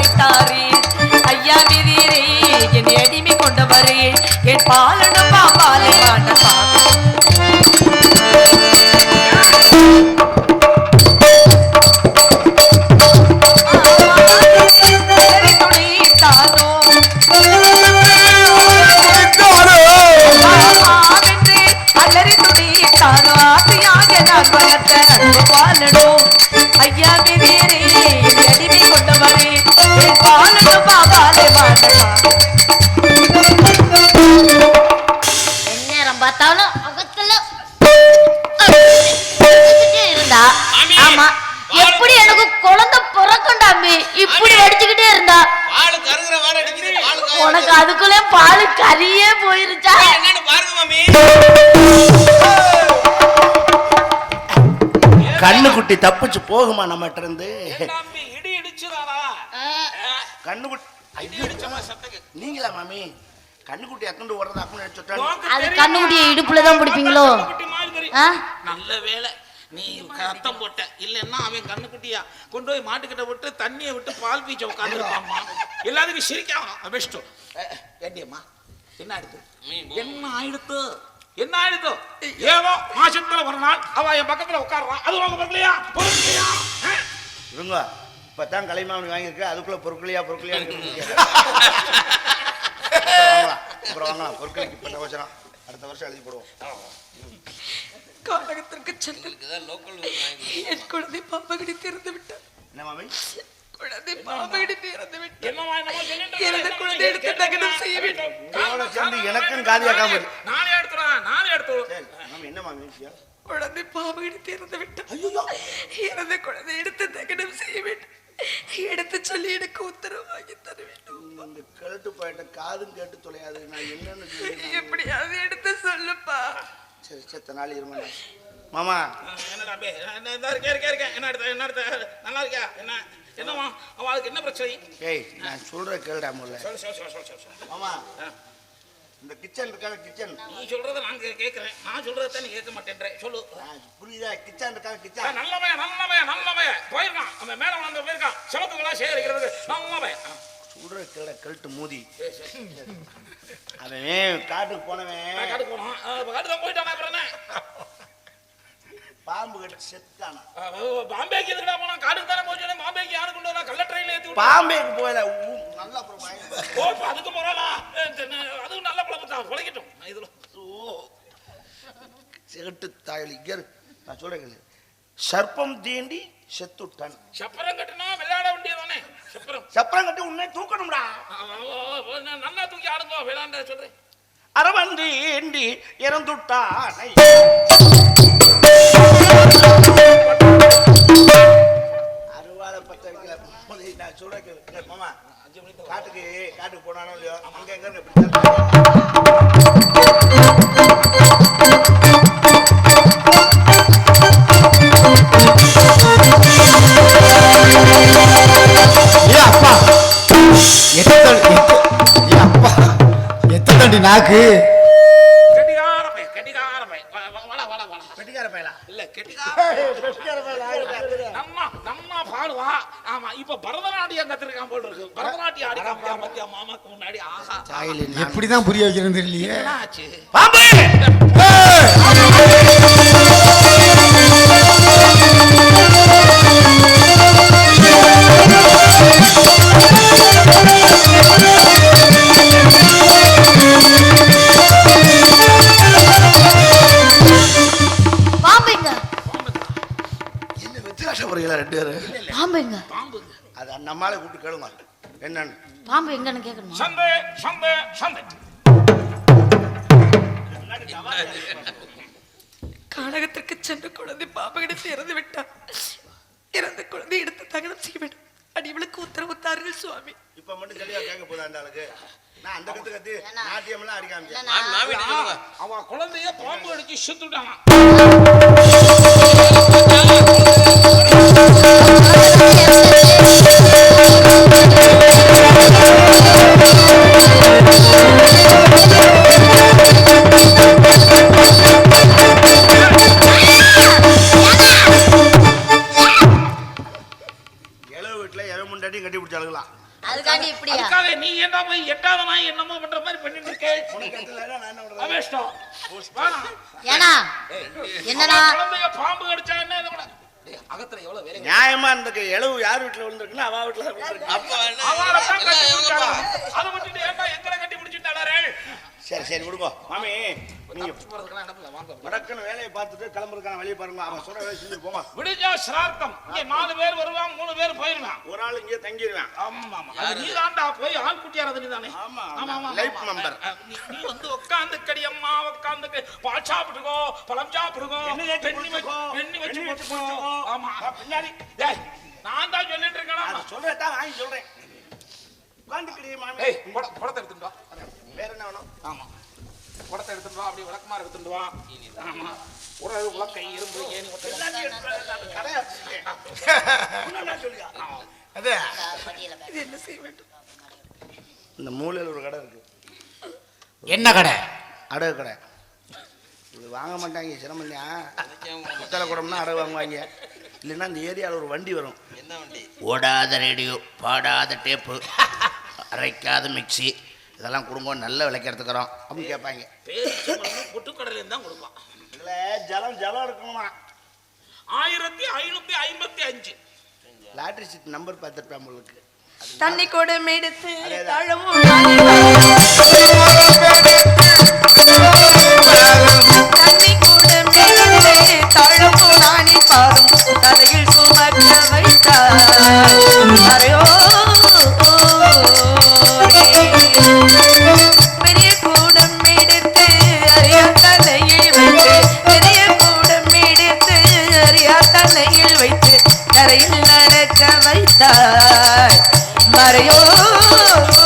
விட்டாரே ஐயா விதிரே என் அடிமை கொண்டவரே என் பாலனும் பாம்பாலை மாட்டா ஐயா விதிரே அடிமை கொண்டவரே என் பாலனும் பாம்பாலை மாட்டா நேரம் பார்த்தாலும் அகத்துல இருந்தா ஆமா எப்படி எனக்கு குழந்தை பிறக்கண்டாமே இப்படி அடிச்சுக்கிட்டே இருந்தா உனக்கு அதுக்குள்ளே பால் கறியே போயிருச்சா கண்ணுக்குட்டி தப்பிச்சு போகுமா நம்மகிட்ட இருந்து நீங்களா மாமி கண்ணுக்குட்டி அக்கண்டு ஓடுறதா அது கண்ணுக்குட்டியை இடுப்புலதான் பிடிப்பீங்களோ நல்ல வேலை நீ ரத்தம் போட்ட இல்லன்னா அவன் கண்ணுக்குட்டியா கொண்டு போய் மாட்டுக்கிட்ட விட்டு தண்ணியை விட்டு பால் பீச்ச உட்காந்துருப்பாம்மா எல்லாத்துக்கும் சிரிக்காம பெஸ்ட்டோ ஏண்டியம்மா என்ன ஆயிடுத்து என்ன ஆயிடுத்து ஏதோ மாசத்துல ஒரு நாள் அவ என் பக்கத்துல உட்காடுறான் அது வாங்க பொருட்களையா இவங்க இப்பதான் கலைமாமணி வாங்கியிருக்க அதுக்குள்ள பொருட்களையா அப்புறம் வாங்கலாம் பொருட்களுக்கு இப்ப அவசரம் அடுத்த வருஷம் எழுதி போடுவோம் கானகத்திற்கு சென்று என் குழந்தை பாம்பகடி திறந்து விட்டார் என்ன மாமி குழந்தை பாம்பகடி திறந்து விட்டார் எனது குழந்தை எடுத்து தகனம் செய்ய வேண்டும் எனக்கும் காதியாக்காம நானே எடுத்துறேன் என்ன மாமி விஷயம் குழந்தை பாம்பகடி திறந்து விட்டார் எனது குழந்தை எடுத்து தகனம் செய்ய வேண்டும் எடுத்து சொல்லி எனக்கு உத்தரவு வாங்கி தர வேண்டும் கேட்டு போயிட்ட காதும் கேட்டு தொலையாது நான் என்னன்னு எப்படியாவது எடுத்து சொல்லுப்பா சரி செத்த நாள் இருமா மாமா என்னடா இருக்கேன் என்ன நல்லா இருக்கியா என்னம்மா அவளுக்கு என்ன பிரச்சனை ஏய் நான் சொல்ற கேளுடா முல்ல மாமா இந்த கிச்சன் இருக்காங்க கிச்சன் நீ சொல்றத நான் கேட்கறேன் நான் சொல்றத நீ கேட்க மாட்டேன்றே சொல்லு புரியுதா கிச்சன் இருக்காங்க கிச்சன் நல்லவே போயிருக்கான் அந்த மேல வந்து போயிருக்கான் சிவப்புகளா சேகரிக்கிறது நல்லவே சொல்ற கேட்டு மூதி அவன் காட்டுக்கு போனவன் காட்டுக்கு போயிட்டானா அப்புறம் பாம்பு கட்டி செத்தானா பாம்பேக்கு எதுக்குடா போனா காட்டுக்கு தானே போச்சு பாம்பேக்கு யாரு கொண்டு வரா கள்ள ட்ரெயின்ல ஏத்தி பாம்பேக்கு போயல நல்லா அதுக்கு போறானா அதுவும் நல்ல பழக்கம் குலைக்கட்டும் இதுல செட்டு தாயலி நான் சொல்றேன் சர்ப்பம் தீண்டி செத்துட்டான் சப்பரம் கட்டினா விளையாட வேண்டியதானே சப்பரம் கட்டி உன்னை தூக்கணும்டா நல்லா தூக்கி ஆடுங்க விளையாண்ட சொல்றேன் அரவன் தீண்டி இறந்துட்டானை அறுவாலை பத்த வைக்கல நான் சொல்றேன் மாமா காட்டுக்கு போனானோ இல்லையோ அங்க எங்க எத்தடி நாக்கு கெட்டிக்கார பயலா இல்ல நம்ம பாடுவா ஆமா இப்ப பரதநாட்டியம் கத்துருக்கான் போல இருக்கு பரதநாட்டியம் ஆடி காமிச்சா மாமாக்கு முன்னாடி ஆஹா எப்படிதான் புரிய வைக்கிறது தெரியலையே என்னாச்சு பாம்பு அது நம்மால கூப்பிட்டு கேளுங்க என்னன்னு பாம்பு எங்கன்னு கேட்கணுமா சந்தை கானகத்திற்கு சென்று குழந்தை பாம்பகடித்து இறந்து விட்டார் இறந்த குழந்தை எடுத்து தகனம் செய்ய வேண்டும் அடிவளுக்கு உத்தரவு தாருங்கள் சுவாமி இப்ப மட்டும் தெளிவா கேட்க போதா அந்த ஆளுக்கு நான் அந்த கத்து நாட்டியம் எல்லாம் அடிக்காம அவன் குழந்தைய பாம்பு அடிச்சு சுத்துட்டானா கட்டி பிடிச்சாளுங்களா அதுக்காண்டி இப்படியா? அதுக்காக நீ ஏன்டா போய் எட்டாவது நாய் என்னமோ பண்ற மாதிரி பண்ணிட்டு இருக்கே? உனக்கு இடத்துல நான் என்ன பண்றது? அவேஷ்டம். வேணாம். ஏனா என்னடா குழந்தைய பாம்பு கடிச்சா என்ன இது பண்ண? அகத்துல எவ்வளவு வேலை. நியாயமா இந்த எளவு யார் வீட்டுல விழுந்திருக்குன்னா அவ வீட்டுல விழுந்திருக்கு. அவளத்தான் கட்டி பிடிச்சாங்க. அதை விட்டுட்டு ஏன்டா எங்களை கட்டி பிடிச்சிட்டாளே? சரி சரி விடுங்க மாமி. நீங்க போறதுக்கெல்லாம் இடத்துல வாங்க. வடக்குன்னு வேலையை பார்த்துட்டு கிளம்புறதுக்கான வழியை பாருங்க. அவன் சொல்ற வேலை செஞ்சு போமா. விடுஞ்சா சிரார்த்தம். இங்க 4 பேர் வருவான், 3 பேர் போயிருவான். ஒரு ஆள் இங்கே தங்கிடுவேன். ஆமா. அது நீ தாண்டா போய் ஆள் குட்டியாரது நீதானே? ஆமா ஆமா. Life member. நீ வந்து உட்காந்துக்கடி அம்மா, உட்காந்துக்கு பால் சாப்பிடுங்கோ, பழம் சாப்பிடுங்கோ, வெண்ணி வச்சு போட்டுக்கோ. ஆமா பின்னாடி டேய் நான் தான் சொல்லிட்டு இருக்கேன். நான் சொல்றதான் வாங்கி சொல்றேன். உட்காந்துக்கடி மாமி. ஏய் படத்தை எடுத்துட்டு வா. வேற என்ன வேணும்? ஆமா படத்தை எடுத்துட்டு வா. அப்படியே விளக்கமாறு எடுத்துட்டு வா. ஆமா ஒரு உலக்கை இரும்பு ஏனி அது இது என்ன செய்ய வேண்டும்? இந்த மூலையில் ஒரு கடை இருக்கு. என்ன கடை? அடகு கடை. இது வாங்க மாட்டாங்க சிரமல்லையா. புத்தளை குடம்னா அடகு வாங்குவாங்க. இல்லைன்னா இந்த ஏரியாவில் ஒரு வண்டி வரும். என்ன வண்டி? ஓடாத ரேடியோ, பாடாத டேப்பு, அரைக்காத மிக்சி, இதெல்லாம் குடும்பம் நல்ல விலைக்கு எடுத்துக்கிறோம் அப்படின்னு கேட்பாங்க. புட்டுக்கடலையும் தான் கொடுப்பான். இதில் ஜலம் இருக்கணுமா? 1555. லாட்ரி சீட் நம்பர் பார்த்துருப்பேன் உங்களுக்கு. தண்ணி கூட எடுத்து தழவும் தண்ணி கூட எடுத்து தழவும் நாணி பாரும் தலையில் சுமக்க வைத்தார். பெரிய கூடம் எடுத்து அறியா தலையில் வைத்து, பெரிய கூடம் எடுத்து அறியா தலையில் வைத்து தரையில் நடக்க வைத்தார். மறையோரே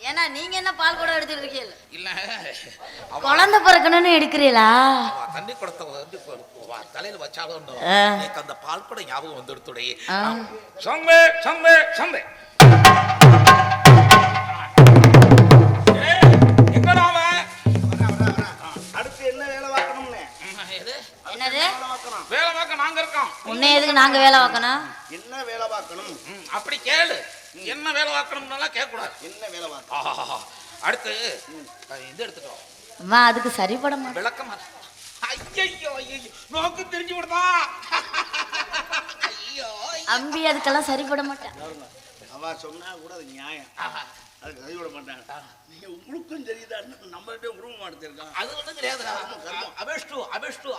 ஏன்னா நீங்க என்ன பால் கூட எடுத்துட்டு இருக்கீங்க? இல்ல குழந்தை பிறக்கணும்னு எடுக்கிறீங்களா? தண்ணி குடத்தை தலையில வச்சாலும் அந்த பால் கூட ஞாபகம் வந்துடுத்துடைய. சம்பே சம்பே சம்பே அடுத்து என்ன வேலை பார்க்கணும்னு? என்னது வேலை பார்க்க நாங்க இருக்கோம். உன்னை எதுக்கு நாங்க வேலை பார்க்கணும்? என்ன வேலை பார்க்கணும்? அப்படி கேளு. என்ன வேலை பார்க்கணும்னாலாம் கேட்க கூடாது. என்ன வேலை பார்க்கணும்? அடுத்து இது எடுத்துட்டோம். அம்மா அதுக்கு சரிப்பட மாட்டேன். விளக்கமா. ஐயோ நோக்கு தெரிஞ்சு விடுதா. ஐயோ அம்பி அதுக்கெல்லாம் சரிப்பட மாட்டேன். அவ சொன்னா கூட அது நியாயம். அதுக்கு கை விட மாட்டாங்க. நீங்க உங்களுக்கும் தெரியுதா? நம்மள்ட்ட உருவ மாட்டேருக்கான். அது ஒண்ணும் கிடையாது.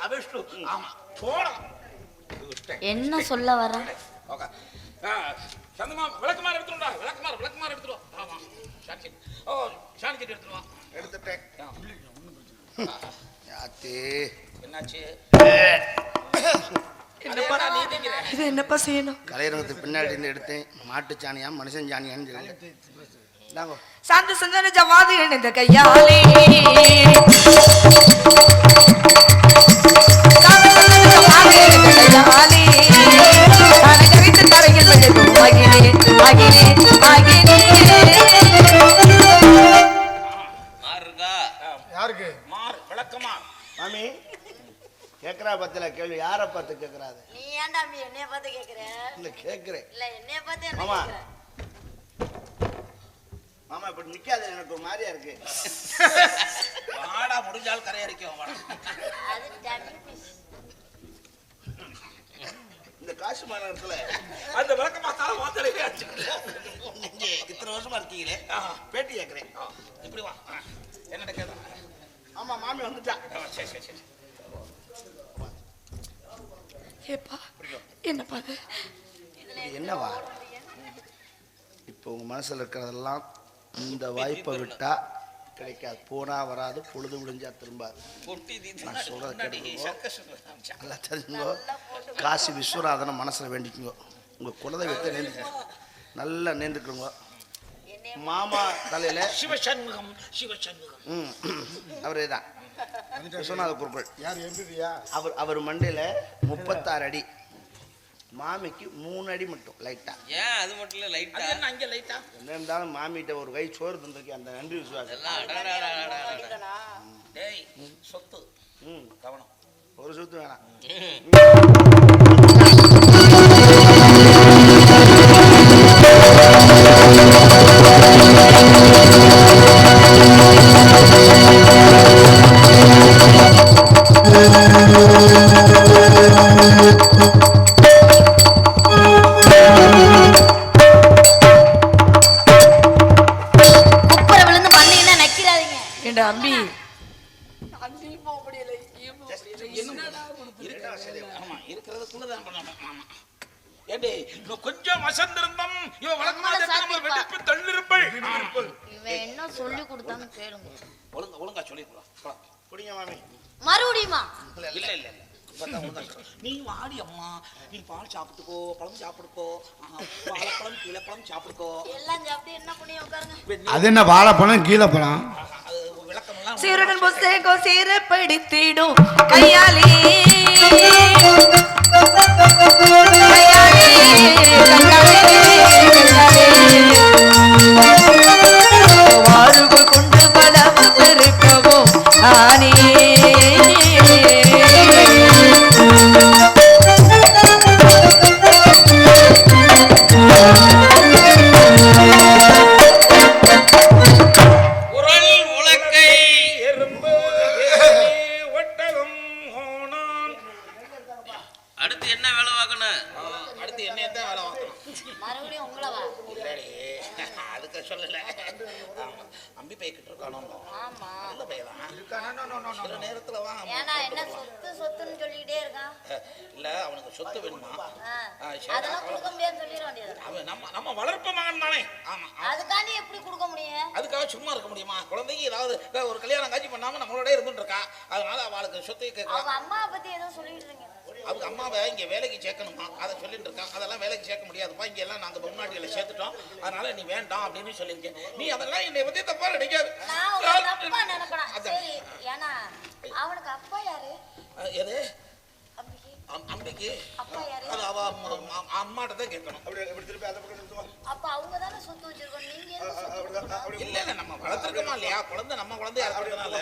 அபெஷ்டு. ஆமா போடா. என்ன சொல்ல வர? ஓகே சந்தமா விளக்கமாறு எடுத்துடா. விளக்கமாறு எடுத்துடா. ஆமா சாந்தி. ஓ சாந்தி செடி எடுத்துடா. எடுத்துட்டேன். யாத்தே என்னாச்சு? இது என்னப்பா செய்யணும்? கலையரங்கத்துக்கு பின்னாடி இருந்து எடுத்தேன். மாட்டு சாணியா மனுஷன் சாணியான்னு தெரியல. சாந்த சந்தன ஜவாது இணைந்த கையாலே தரையில் யாருக்கு? விளக்கமா மாமி கேக்குறா பத்தில கேள்வி. யாரை பார்த்து கேக்குறாது? நீ ஏன்டா அம்பி என்னைய பார்த்து கேக்குற? இல்ல கேக்குறேன். இல்ல என்னைய பார்த்து என்ன மாமா. கேக்குற? மாமா இப்ப நிக்காது, எனக்கு ஒரு மாதிரியா இருக்கு. வாடா முடிஞ்சால் கரையறிக்கும். அது டம்மி பீஸ். இந்த காசு மாநகரத்துல அந்த விளக்கமா தால வாத்தலையே அடிச்சுக்கல. நீங்க இத்தனை வருஷமா இருக்கீங்களே, பேட்டி கேக்குறேன். இப்படி வா. என்ன கேக்குதா? ஆமா மாமி வந்துட்டா. சரி. ஏப்பா என்னப்பா அது? என்னவா இப்போ உங்க மனசுல இருக்கிறதெல்லாம் இந்த வாய்ப்பை விட்டா கிடைக்காது, போனா வராது, பொழுது விடிஞ்சா திரும்பாது. நான் சொல்றத கேட்டுக்கோ, நல்லா தெரிஞ்சுக்கோ. காசி விஸ்வநாதனை மனசுல வேண்டிக்குங்க, உங்க குலதெய்வத்தை நேர்ந்துக்குங்க, நல்லா நேர்ந்துக்குங்க. மாமா தலையில சிவசண்முகம் சிவசண்முகம் அவரே தான் விஸ்வநாத குருக்கள். யார் எம்பியா? அவர் மண்டையில 36 அடி, மாமிக்கு 3 அடி மட்டும் லைட்டா. ஏன் அது மட்டும் இல்ல லைட்டா என்ன அங்க லைட்டா என்ன இருந்தாலும் மாமிகிட்ட ஒரு கை சோறு தந்திருக்கேன், அந்த நன்றி விசுவாசம். டேய் சொத்து கவனம், ஒரு சொத்து வேணாம். ஏண்டா அம்பி, அங்கேயும் போக முடியல, இங்கேயும் போக முடியல. ஆமா இருக்கிறதுக்குள்ளதான் பண்ணணும். ஆமா ஏண்டே இன்னும் கொஞ்சம் வசந்திருந்தம் இவன் வழக்கமாக வெடிப்பு தள்ளிருப்பள். இவன் என்ன சொல்லி கொடுத்தான்னு கேளுங்க. ஒழுங்கா சொல்லிடுறா புடிங்க மாமி. மறுபடியுமா? இல்ல இல்ல இல்ல நீ வாடி அம்மா, நீ பால் சாப்பிட்டுக்கோ, பழம் சாப்பிடுக்கோ, வாழைப்பழம் கீழப்பழம் சாப்பிடுக்கோ. எல்லாம் சாப்பிட்டு என்ன பண்ணி உட்காருங்க. அது என்ன வாழைப்பழம் கீழே பழம்? விளக்கம் எல்லாம் சீருடன் புஸ்தகோ சீரப்படுத்திடும் கையாலே வாருகு கொண்டு பலம் பெருக்கவோ ஆனே. அடுத்து என்ன வேலை பார்க்கணும்? அடுத்து என்ன தான் வேலை பார்க்கணும்? மறுபடியும் உங்களவா? அதுக்கு சொல்லல, அம்பி பைக்கிட்டு இருக்கானோ. ஆமா. நல்ல பையதான், சில நேரத்துல வா. ஏன்னா என்ன சொத்து சொத்துன்னு சொல்லிக்கிட்டே இருக்கான். இல்ல அவனுக்கு சொத்து வேணுமா? அதெல்லாம் கொடுக்க முடியாதுன்னு சொல்லிட வேண்டியது. அவன் நம்ம வளர்ப்பு மகன் தானே. ஆமா அதுக்காண்டி எப்படி கொடுக்க முடியும்? அதுக்காக சும்மா இருக்க முடியுமா? குழந்தைக்கு ஏதாவது ஒரு கல்யாணம் காட்சி பண்ணாம நம்மளோட இருந்துட்டு இருக்கா, அதனால அவளுக்கு சொத்தை கேட்கலாம். அவங்க அம்மாவை பத்தி ஏதோ சொல்லிட்டு இருக்கீங்க. அவங்க அம்மாவை இங்க வேலைக்கு சேர்க்கணுமா, அதை சொல்லிட்டு இருக்கான். அதெல்லாம் வேலைக்கு சேர்க்க முடியாதுப்பா, இங்க எல்லாம் நாங்க முன்னாடிகளை சேர்த்துட்டோம், அதனால நீ வேண்டாம் அப்படின்னு சொல்லியிருக்கேன். நீ அதெல்லாம் என்னை பத்தி தப்பா நினைக்காது. நான் உங்களை தப்பா நினைப்பேன். சரி, ஏன்னா அவனுக்கு அப்பா யாரு? எது அம்பிக்கு அம்பிக்கு அப்பா யாரு? அது அவ அம்மாட்ட தான் கேட்கணும். அப்ப அவங்க தானே சொத்து வச்சிருக்கோம், நீங்க எதுக்கு சொத்து கொடுக்கணும்? இல்ல இல்ல நம்ம வளர்த்துருக்கோமா இல்லையா, குழந்தை நம்ம குழந்தையா இருக்கிறதுனால.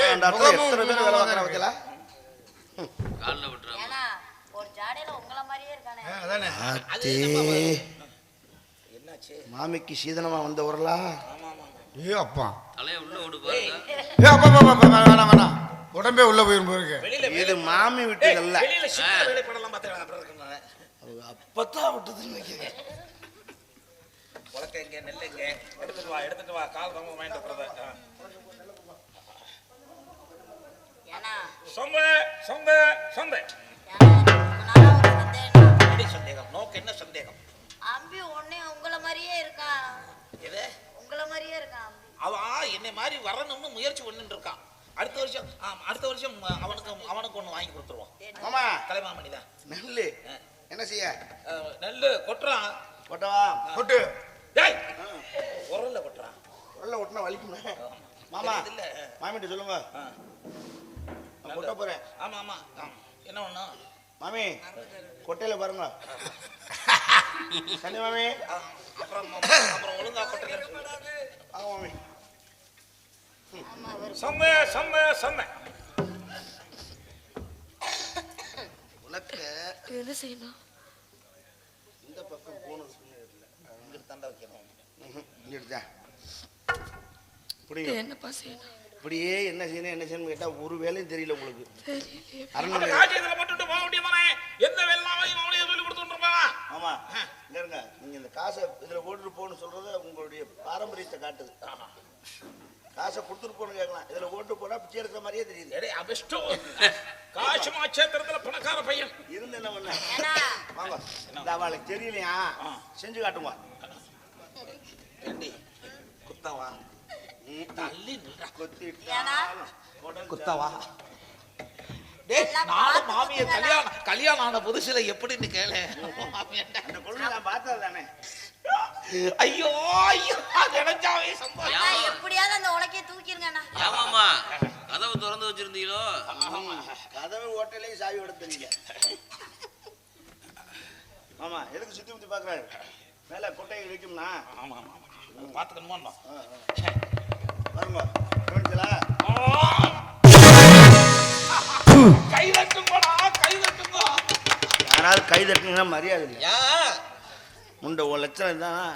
எத்தனை பேர் வேலை பார்க்கற வச்சல கால்ல விட்டுறாங்க. ஏன்னா ஒரு ஜாடையில உங்கள மாதிரியே இருக்கானே. என்னாச்சு? மாமிக்கு சீதனமா வந்த ஊரலா. ஏ அப்பா, தலைய உள்ள விடு பாருங்க. ஏ அப்பா வேணாம், உடம்பே உள்ள போயிரும் போயிருக்கு. இது மாமி வீட்டுக்கு இல்ல, வெளியில சின்ன வேலை படலாம் பார்த்தேன். அப்புறம் இருக்குங்க அப்பதான் விட்டதுன்னு நினைக்கிறேன். உலக்க எங்க நெல் எங்க எடுத்துட்டு வா கால் ரொம்ப வாங்கிட்டு ஏன்னா சொந்த சொந்த சொந்த சந்தேகம். நோக்கு என்ன சந்தேகம்? அம்பி ஒண்ணே உங்கள மாதிரியே இருக்கான். எது உங்கள மாதிரியே இருக்கான் அம்பி. அவன் என்னை மாதிரி வரணும்னு முயற்சி பண்ணிட்டு இருக்கான். அடுத்த வருஷம் அவனுக்கு ஒண்ணு வாங்கி கொடுத்துருவான். மாமா கலைமாமணி தான். நெல்லு என்ன செய்ய? நெல்லு கொட்டுறான். கொட்டவா? கொட்டு. டேய் உரல்ல கொட்டுறான். உரல்ல ஒட்டினா வலிக்குமே. மாமா இல்ல மாமிட்ட சொல்லுங்க, நான் கொட்ட போறேன். ஆமா ஆமா என்ன ஒண்ணு மாமி கொட்டையில பாருங்க. சனி மாமி அப்புறம் ஒழுங்கா கொட்டல. ஆமா மாமி. சொந்த சொந்த சொந்த உலக்க என்ன செய்யணும்? இந்த பக்கம் போனது இங்க தண்டை வைக்கணும். இங்கிட்டு புரியுது. என்னப்பா செய்யணும்? இப்படியே என்ன செய்யணும் கேட்டா ஒரு வேலையும் தெரியல உங்களுக்கு. தெரியலையே. அரண்மனை ராஜ்யத்துல மட்டும் போக முடியுமானே? எந்த வெள்ளாமையும் அவளையே சொல்லி கொடுத்துட்டு இருப்பாங்க. ஆமா இங்க இருங்க, நீங்க இந்த காசை இதுல போட்டுட்டு போன்னு சொல்றது உங்களுடைய பாரம்பரியத்தை காட்டுது. காசை கொடுத்துட்டு போன்னு கேட்கலாம், இதுல போட்டு போனா பிச்சை எடுக்கிற மாதிரியே தெரியுது. எடே அபிஷ்டோ காசுமா சேத்திரத்துல பணக்கார பையன் இருந்து என்ன பண்ண வாங்க, இந்த அவளுக்கு தெரியலையா செஞ்சு காட்டுங்க. ஏண்டி குத்தவா தள்ளி நில்றா. ஏன்னா குத்தவா டேய், நானும் மாமியை கல்யாணம் ஆன புதுசுல எப்படின்னு கேளு. அந்த பொண்ணு நான் பார்த்தது தானே. ஐயோ ஐயோ, நினைச்சாவே சந்தோஷம். அண்ணா, எப்படியாவது அந்த உலக்கைய தூக்கிருங்கண்ணா. ஆமாமா கதவு திறந்து வச்சிருந்தீங்களோ? கதவு ஓட்டலையும் சாவி விட தெரியல. ஆமா, எதுக்கு சுத்தி முத்தி பாக்குறாரு? மேல கொட்டையை வைக்கும்னா. ஆமா ஆமா பாத்துக்கணுமா? வருங்க கவனிச்சலா? கை தட்டுங்கடா, கை தட்டுங்க. யாராவது கை தட்டுங்கன்னா மரியாதை இல்லை. ஏன் முண்டை ஒரு லட்சம் தான்.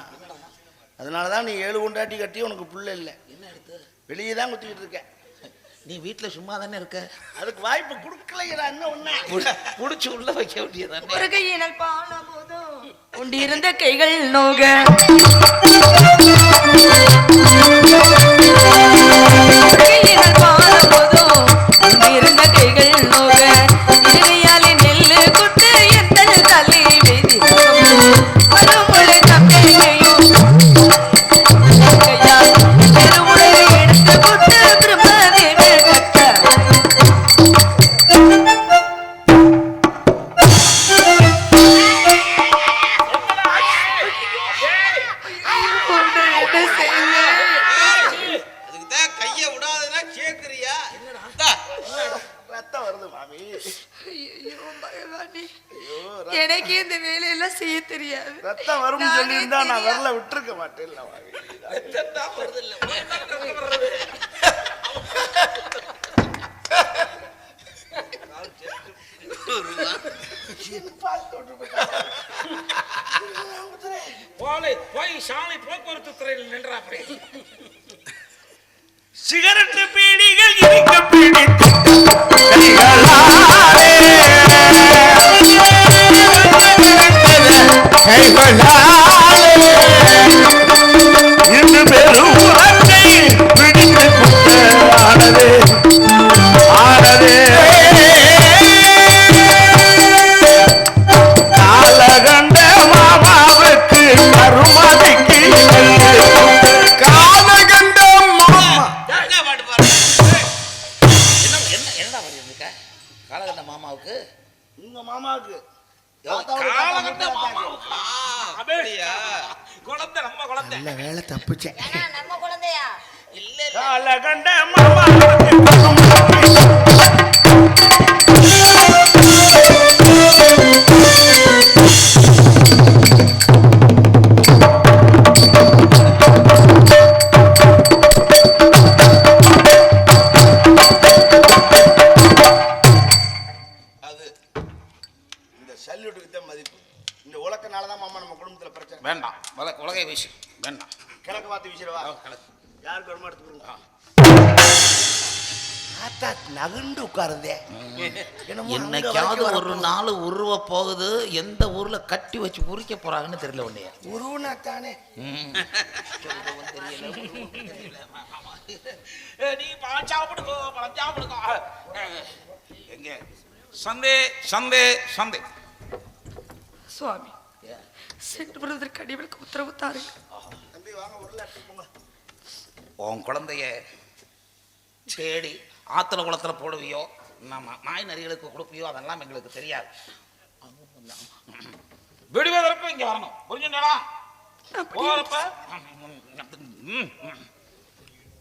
அதனால தான் நீ 7 கொண்டாட்டி கட்டி உனக்கு புள்ள இல்லை. என்ன எடுத்து வெளியே தான் குத்திக்கிட்டு இருக்க. நீ வீட்டுல சும்மா தானே இருக்க? அதுக்கு வாய்ப்பு கொடுக்கலையா? என்ன ஒண்ணு புடிச்சு உள்ள வைக்க வேண்டியதானே. ஒரு கையினால் பால போதும் உண்டிருந்த கைகள் நோக கையினால் பால போதும் உண்டிருந்த கைகள் நோக இருகையாலே நெல்லு குட்டு எத்தனை தள்ளி வெதி மறுமொழி தம்பியையும் கையால் பெருமுறை எடுத்து குட்டு பிரம்மதேவி கட்ட அதுக்குதான் கைய விடாதனா கேக்குறியா? இந்தா. ரத்தம் வருது மாமி. ஐயோ பகவானே, ஐயோ எனக்கு இந்த வேலையெல்லாம் செய்ய தெரியாது. ரத்தம் வரும்னு நானே சொல்லியிருந்தா நான் தெரியாது. வரல விட்டுருக்க மாட்டேன் மாமி. வருது இல்ல, வருது. போய் சாமி போக்குவரத்து துறையில் நின்றா. அப்படி சிகரெட்டு பீடிகள் இருக்க பிடித்து இன்று பெரும் பிடித்து ஆனதே ஆனதே காலகண்ட மாமாவுக்கு கருமதிக்கு காலகண்ட மாமா. என்ன பாட்டு பாரு? என்னடா பண்ணிருக்க? காலகண்ட மாமாவுக்கு உங்க மாமாவுக்கு காலகண்ட மாமாவுக்கு அப்படியா? குழந்தை, நம்ம குழந்தை. நல்ல வேலை தப்புச்சேன். ஏன்னா நம்ம குழந்தையா? இல்ல காலகண்ட மாமாவுக்கு அது இந்த சல்யூட்டுக்கு தான் மதிப்பு. இந்த உலக்கனாலதான் மாமா நம்ம குடும்பத்துல பிரச்சனை. வேண்டாம், உலகை வீசு. வேண்டாம். கிழக்கு பார்த்து வீசிடவா? கிழக்கு. யாருக்கு வருமா எடுத்துக்கிறோம். ஆத்தா நகுண்டு உட்காருந்தே. என்னைக்காவது ஒரு நாள் உருவ போகுது. எந்த ஊர்ல கட்டி வச்சு உரிக்க போறாங்கன்னு தெரியல. உன்னைய உருவனா தானே. நீ சாப்பிடுக்கோ, பழம் சாப்பிடுக்கோ. எங்க சந்தே சந்தே சந்தே சுவாமி, சென்று வருவதற்கு அடிவளுக்கு உத்தரவு தாருங்க. தம்பி வாங்க, உருளை எடுத்து போங்க. உன் குழந்தைய தேடி ஆத்துல குளத்துல போடுவியோ, நம்ம நாய் நரிகளுக்கு கொடுப்பியோ, அதெல்லாம் எங்களுக்கு தெரியாது. விடுவதற்கு இங்க வரணும். புரிஞ்சுங்களா?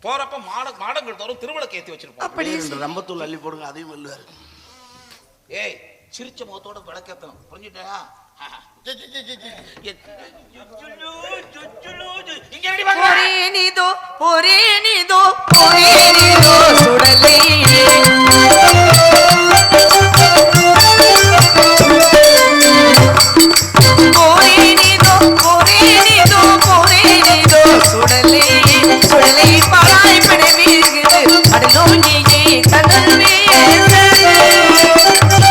போறப்ப மாடங்கள் தோறும் திருவிளக்கு ஏத்தி வச்சிருப்போம். அப்படி ரம்பத்தூள் அள்ளி போடுங்க, அதையும் வெல்லுவாரு. ஏய், சிரிச்ச முகத்தோட விளக்கேத்தணும். புரிஞ்சுட்டா? இங்க ரெடி வாங்க. ஒரே நீதோ ஒரே நீதோ ஒரே நீதோ சுடலை